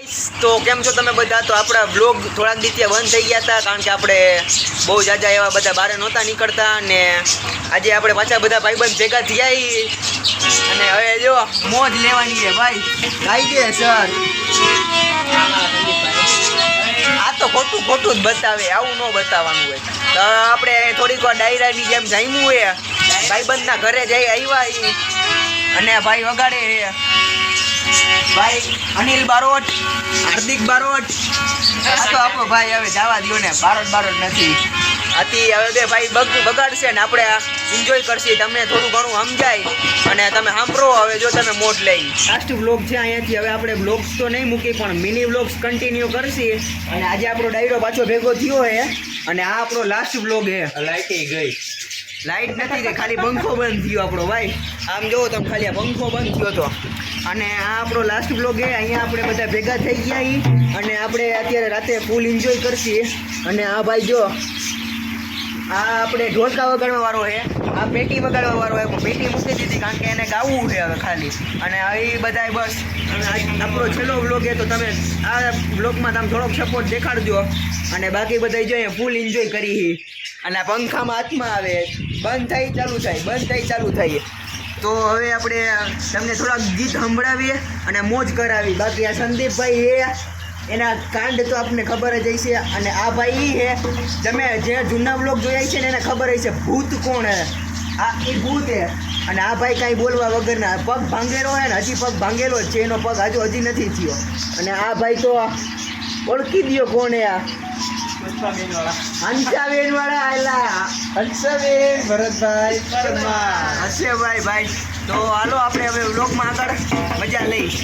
તો કેમ છો તમે બધા? તો આપણા બ્લોગ થોડાક દિવસથી બંધ થઈ ગયા હતા કારણ કે આપણે બહુ જાજા એવા બધા બહાર નહોતા નીકળતા અને આજે આપણે પાછા બધા ભાઈબંધ ભેગા થયા અને હવે જો મોજ લેવાની છે ભાઈ. કાયદેસર આ તો ખોટું ખોટું જ બતાવે, આવું ન બતાવવાનું હોય. તો આપણે થોડીક વાર ડાયરાની જેમ જામ્યું હોય, ભાઈબંધના ઘરે જઈ આવ્યા અને ભાઈ વગાડે ભાઈ અનિલ બારોટ, હાર્દિક બારોટ. આ તો આપણો ભાઈ હવે જવા દો ને, બારોટ નથી આથી. હવે બે ભાઈ બગાડશે ને આપણે એન્જોય કરશે. તમને થોડું ઘણું સમજાય અને તમે સાંભળો. હવે જો તમે મોટ લઈ લાસ્ટ વ્લોગ છે અહીંયાથી. હવે આપણે વ્લોગ્સ તો નહીં મૂકી પણ મિની વ્લોગ્સ કન્ટિન્યુ કરશે. અને આજે આપણો ડાયરો પાછો ભેગો થયો છે અને આ આપણો લાસ્ટ વ્લોગ છે. લાઇટ ગઈ, લાઇટ નથી ગઈ, ખાલી પંખો બંધ થયો આપણો ભાઈ. આમ જોવો તમે, ખાલી આ પંખો બંધ થયો હતો. અને આ આપણો લાસ્ટ બ્લોગ છે. અહીંયા આપણે બધા ભેગા થઈ ગયા અને આપણે અત્યારે રાતે ફૂલ એન્જોય કરશી. અને આ ભાઈ જો આ આપણે ઢોલકા વગાડવા વાળો છે, આ પેટી વગાડવા વાળો છે. પેટી મૂકી દીધી કારણ કે એને ગાવું છે હવે ખાલી. અને એ બધા બસ આપણો છેલ્લો બ્લોગ છે. તો તમે આ બ્લોગમાં તમે થોડોક સપોર્ટ દેખાડજો. અને બાકી બધા જોઈએ ફૂલ એન્જોય કરી. અને પંખામાં હાથમાં આવે, બંધ થાય ચાલુ થાય, બંધ થાય ચાલુ થાય. તો હવે આપણે તમને થોડાક ગીત સંભળાવીએ અને મોજ કરાવી. બાકી આ સંદીપભાઈ એ એના કાંડ તો આપણને ખબર જ હશે. અને આ ભાઈ એ તમે જે જૂના બ્લોગ જોયા છે ને એને ખબર હશે ભૂત કોણ હે. આ એ ભૂત હે. અને આ ભાઈ કાંઈ બોલવા વગરના પગ ભાંગેલો હે ને, હજી પગ ભાંગેલો જ છે એનો પગ, હજી નથી થયો. અને આ ભાઈ તો ઓળખી દો કોણ હે. આ હંસાબેન વાળા આયલા, હંસાબેન ભરતભાઈ પરમાર, હંસેભાઈ ભાઈ. તો હાલો આપણે હવે વ્લોગમાં આગળ મજા લઈશ.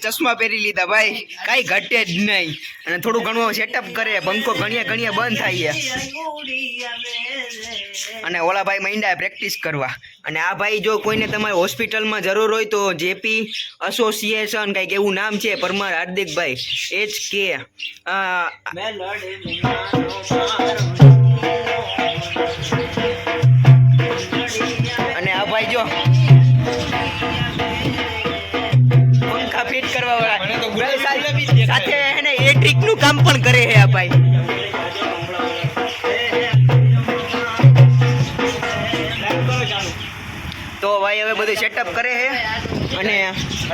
ચશ્મા પહેરી લીધા ભાઈ, કાંઈ ઘટે જ નહીં. અને થોડું ઘણું સેટઅપ કરે, પંખો ઘણીએ બંધ થાય. અને ઓલા ભાઈ માંડ્યા પ્રેક્ટિસ કરવા. અને આ ભાઈ જો કોઈને તમારી હોસ્પિટલમાં જરૂર હોય તો જેપી એસોસિએશન કંઈક એવું નામ છે, પરમાર હાર્દિકભાઈ HK. અને ભાઈ જો પંખા ફિટ કરવા વાળા સાથે એને ઇલેક્ટ્રિક નું કામ પણ કરે છે આ ભાઈ. તો ભાઈ હવે બધું સેટઅપ કરે છે અને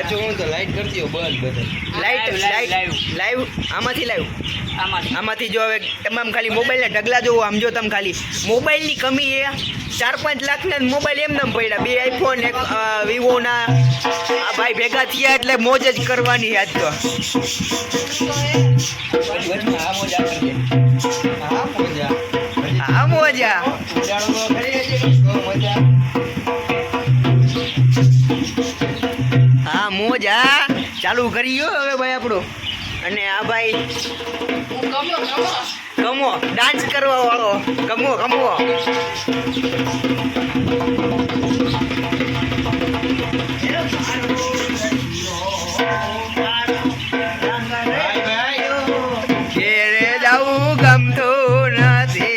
અચ્છા હું તો લાઈટ કરી દો બંધ બધે. લાઈવ આમાંથી જો હવે તમામ ખાલી મોબાઈલના ઢગલા જોવો. આમ જો તમે ખાલી મોબાઈલની કમી એ 4-5 લાખના મોબાઈલ એમને પડ્યા. 2 આઈફોન, એક વિવોના. આ ભાઈ ભેગા થયા એટલે મોજ જ કરવાની આજ તો. આ મોજા હા મોજા ચાલુ કરીયો હવે ભાઈ આપણું. અને આ ભાઈ કમો ડાન્સ કરવા વાળો કમો ઘેરે જાવું ગમતું નથી.